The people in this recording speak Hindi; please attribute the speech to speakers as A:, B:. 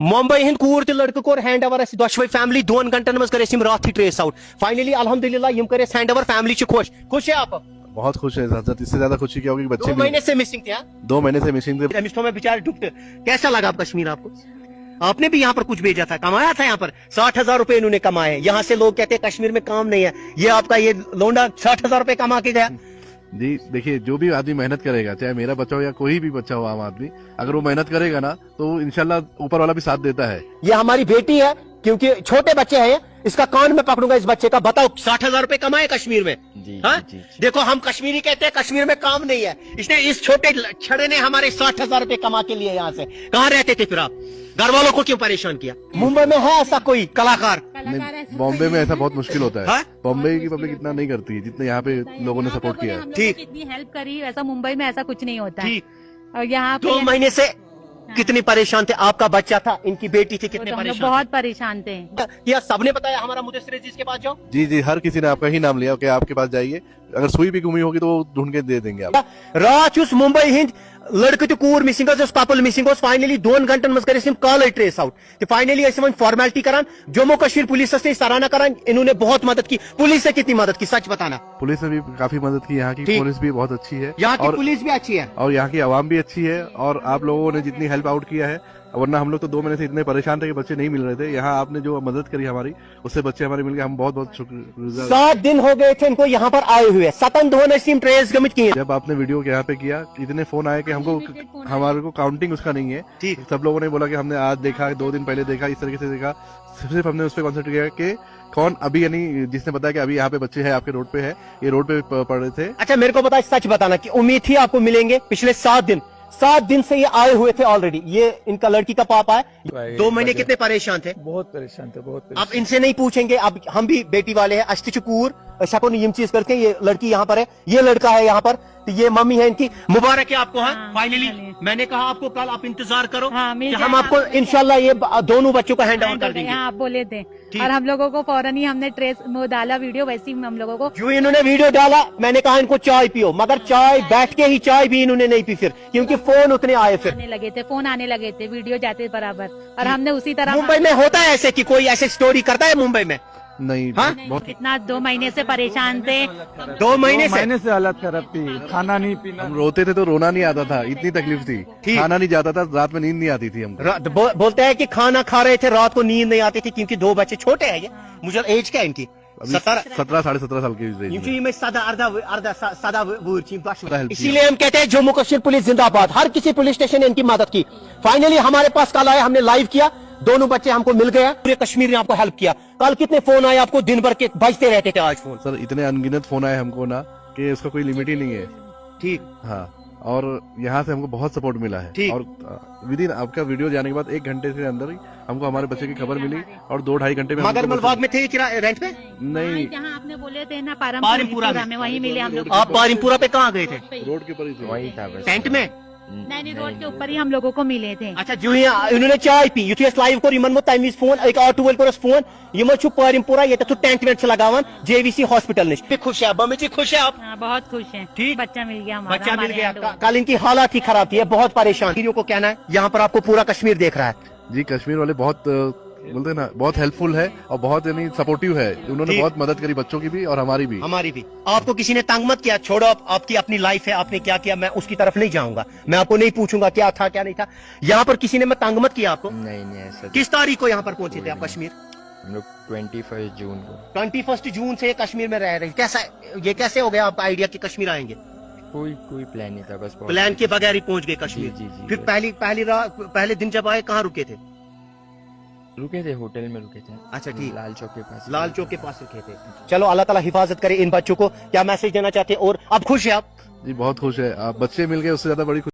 A: मुंबई हिंद कूर तो लड़के को हैंड ओवर दोशवे फैमिली 2 घंटन मज कर रात ही ट्रेस आउट फाइनली अल्हम्दुलिल्लाह यम कर हैंड ओवर फैमिली खुश खुश है आप
B: बहुत खुश है हजरत, इससे ज्यादा खुशी क्या होगी कि बच्चे
A: 2 महीने से मिसिंग थे
B: 2 महीने से मिसिंग थे।
A: मिस्टों में बेचारे डूबते। कैसा लगा आप कश्मीर आपको? आपने भी यहाँ पर कुछ भेजा था, कमाया था यहाँ पर 60,000 रुपए इन्होंने कमाए। यहाँ से लोग कहते हैं कश्मीर में काम नहीं है, ये आपका ये लोंडा 60,000 रुपए कमा के गया।
B: जी देखिए, जो भी आदमी मेहनत करेगा, चाहे मेरा बच्चा हो या कोई भी बच्चा हो, आम आदमी अगर वो मेहनत करेगा ना तो इंशाल्लाह ऊपर वाला भी साथ देता है।
A: ये हमारी बेटी है, क्योंकि छोटे बच्चे हैं, इसका कान में पकड़ूंगा इस बच्चे का। बताओ 60,000 रुपए कमाए कश्मीर में।
C: जी,
A: हाँ?
C: जी, जी।
A: देखो हम कश्मीरी कहते हैं कश्मीर में काम नहीं है, इसने इस छोटे छड़े ने हमारे 60,000 रुपए कमा के लिए यहाँ से। कहाँ रहते थे फिर आप? घर वालों को क्यों परेशान किया? मुंबई में है ऐसा कोई कलाकार?
B: बॉम्बे में ऐसा बहुत मुश्किल होता
A: हाँ?
B: है। बॉम्बे की पब्लिक इतना नहीं करती है जितने यहाँ पे लोगों ने सपोर्ट किया है।
A: ठीक।
D: इतनी हेल्प करी, वैसा मुंबई में ऐसा कुछ नहीं होता है।
A: ठीक।
D: और यहाँ पे
A: 2 महीने से कितनी परेशान थे? आपका बच्चा था, इनकी बेटी थी, कितने
D: तो हम लोग
A: परेशान
D: बहुत परेशान थे।
A: थे? या सबने बताया हमारा मुदस्सिर अजीज के पास जाओ?
B: जी जी, हर किसी ने आपका ही नाम लिया कि आपके पास जाइए, अगर सुई भी गुमी होगी तो वो ढूंढ के दे देंगे आप।
A: रात मुंबई हिंद लड़के तो कूर मिसिंग कपल मिसिंग फाइनली 2 घंटन मज कर कॉल ट्रेस आउट तो फाइनली फॉर्मेलिटी करान। जम्मू कश्मीर पुलिस से सराहना करान, इन्होंने बहुत मदद की। पुलिस से कितनी मदद की सच बताना?
B: पुलिस ने भी काफी मदद की, यहाँ की पुलिस भी बहुत अच्छी है,
A: यहाँ की पुलिस भी अच्छी है
B: और यहाँ की आवाम भी अच्छी है, और आप लोगों ने जितनी हेल्प आउट किया है, वरना हम लोग तो 2 महीने से इतने परेशान थे कि बच्चे नहीं मिल रहे थे। यहाँ आपने जो मदद करी हमारी, उससे बच्चे हमारे मिल गए, हम बहुत बहुत शुक्रिया।
A: 7 दिन हो गए थे इनको यहाँ पर आए हुए, सतन धोने सिम ट्रेस गमित किए।
B: जब आपने वीडियो यहाँ पे किया, इतने फोन आए कि हमको हमारे को काउंटिंग उसका नहीं है।
A: ठीक।
B: सब लोगों ने बोला कि हमने आज देखा, 2 दिन पहले देखा, इस तरीके से देखा। सिर्फ हमने उस पर कॉन्सेंट्रेट किया कि कौन अभी, यानी जिसने बताया कि अभी यहाँ पे बच्चे हैं, आपके रोड पे है, ये रोड पे पड़ रहे थे।
A: अच्छा मेरे को बता, सच बताना कि उम्मीद थी आपको मिलेंगे? पिछले 7 दिन से ये आए हुए थे ऑलरेडी। ये इनका लड़की का पापा है। 2 महीने कितने परेशान थे?
E: बहुत परेशान थे, बहुत
A: अब इनसे नहीं पूछेंगे, अब हम भी बेटी वाले हैं। अष्टचकूर शकुन यम चीज करके ये लड़की यहाँ पर है, ये लड़का है यहाँ पर, तो ये मम्मी है इनकी। मुबारक है आपको। हाँ, फाइनली मैंने कहा आपको कल आप इंतजार करो।
D: हाँ,
A: कि हम आपको इंशाल्लाह ये दोनों बच्चों का हैंड ओवर कर देंगे।
D: हाँ, आप बोले थे। और हम लोगों को फौरन ही हमने ट्रेस वो डाला वीडियो, वैसे ही हम लोगों को
A: जो इन्होंने वीडियो डाला, मैंने कहा इनको चाय पियो, मगर चाय बैठ के ही चाय भी इन्होंने नहीं पी फिर, क्योंकि फोन उतने आए फिर
D: आने लगे थे, फोन आने लगे थे, वीडियो जाते बराबर, और हमने उसी तरह।
A: मुंबई में होता है ऐसे कि कोई ऐसे स्टोरी करता है मुंबई में?
B: नहीं,
A: हाँ?
B: बहुत
D: कितना 2 महीने से परेशान थे।
A: 2 महीने से
E: हालत खराब थी, खाना नहीं पीना।
B: हम रोते थे तो रोना नहीं आता था, इतनी तकलीफ थी। खाना नहीं जाता था, रात में नींद नहीं आती थी हमको।
A: बोलते हैं कि खाना खा रहे थे, रात को नींद नहीं आती थी, क्योंकि 2 बच्चे छोटे हैं। ये मुझे एज क्या है इनकी?
B: 17 साढ़े 17 साल की range में।
A: इसीलिए हम कहते हैं जम्मू कश्मीर पुलिस जिंदाबाद। हर किसी पुलिस स्टेशन ने इनकी मदद की। फाइनली हमारे पास कल आया, हमने लाइव किया, दोनों बच्चे हमको मिल गया। पूरे कश्मीर ने आपको हेल्प किया। कल कितने फोन आए आपको? दिन भर के बजते रहते थे आज फोन।
B: सर इतने अनगिनत फोन आए हमको ना कि उसका कोई लिमिट ही नहीं है।
A: ठीक।
B: हाँ, और यहाँ से हमको बहुत सपोर्ट मिला है।
A: ठीक।
B: और विद इन आपका वीडियो जाने के बाद 1 घंटे से अंदर ही हमको हमारे बच्चे की खबर मिली, और 2-2.5 घंटे में
A: मगर मलबाग में थे रेंट पे?
B: नहीं,
D: जहाँ आपने बोले थे ना,
A: पारमपुरा
D: में, वहीं मिले हम लोग।
A: आप पारिमपुरा पे कहाँ गए थे?
B: रोड के ऊपर ही थे।
C: वही था बस।
A: टेंट में?
D: नहीं, रोड के ऊपर ही हम लोगों को मिले थे।
A: अच्छा, जो इन्होंने चाय पी, युथ लाइव को रिमन वो तमीज फोन एक ऑटो वाल को फोन यमो छु पारिमपुरा ये तो टेंट वेंट लगावन जेवीसी हॉस्पिटल निश। खुश है बम्मी जी? खुश है आप?
D: हाँ, बहुत खुश हैं।
A: ठीक।
D: बच्चा मिल गया हमारा,
A: बच्चा मिल
D: हमारे
A: गया।
D: यहाँ लोगों को।
A: कल इनकी हालात ही खराब थी, ये बहुत परेशान। को कहना है यहाँ पर आपको पूरा कश्मीर देख रहा है।
B: जी, कश्मीर वाले बहुत बोलते हैं ना, बहुत हेल्पफुल है और बहुत यानी सपोर्टिव है। उन्होंने बहुत मदद करी बच्चों की भी और हमारी भी। आपको किसी ने तंग मत किया? छोड़ो, आपकी अपनी लाइफ है, आपने क्या किया, मैं उसकी तरफ नहीं जाऊंगा। मैं आपको नहीं पूछूंगा क्या था क्या नहीं था। यहाँ पर किसी ने मैं तंग मत किया आपको?
C: नहीं ऐसा।
A: किस तारीख को यहाँ पर पहुंचे थे आप कश्मीर?
C: हम लोग 21 जून को।
A: 21 जून से कश्मीर में रह रहे। ये कैसे हो गया आपका आइडिया कि कश्मीर आएंगे?
C: कोई प्लान नहीं था, बस
A: प्लान के बगैर ही पहुंच गए कश्मीर।
C: जी, जी,
A: फिर पहले दिन जब आए कहाँ रुके थे?
C: रुके थे, होटल में रुके थे।
A: अच्छा, ठीक।
C: लाल चौक के पास।
A: लाल चौक के पास रुके थे। चलो, अल्लाह ताला हिफाजत करे इन बच्चों को। क्या मैसेज देना चाहते हैं? और अब खुश है आप?
B: जी बहुत खुश है, आप बच्चे मिल गए, उससे ज्यादा बड़ी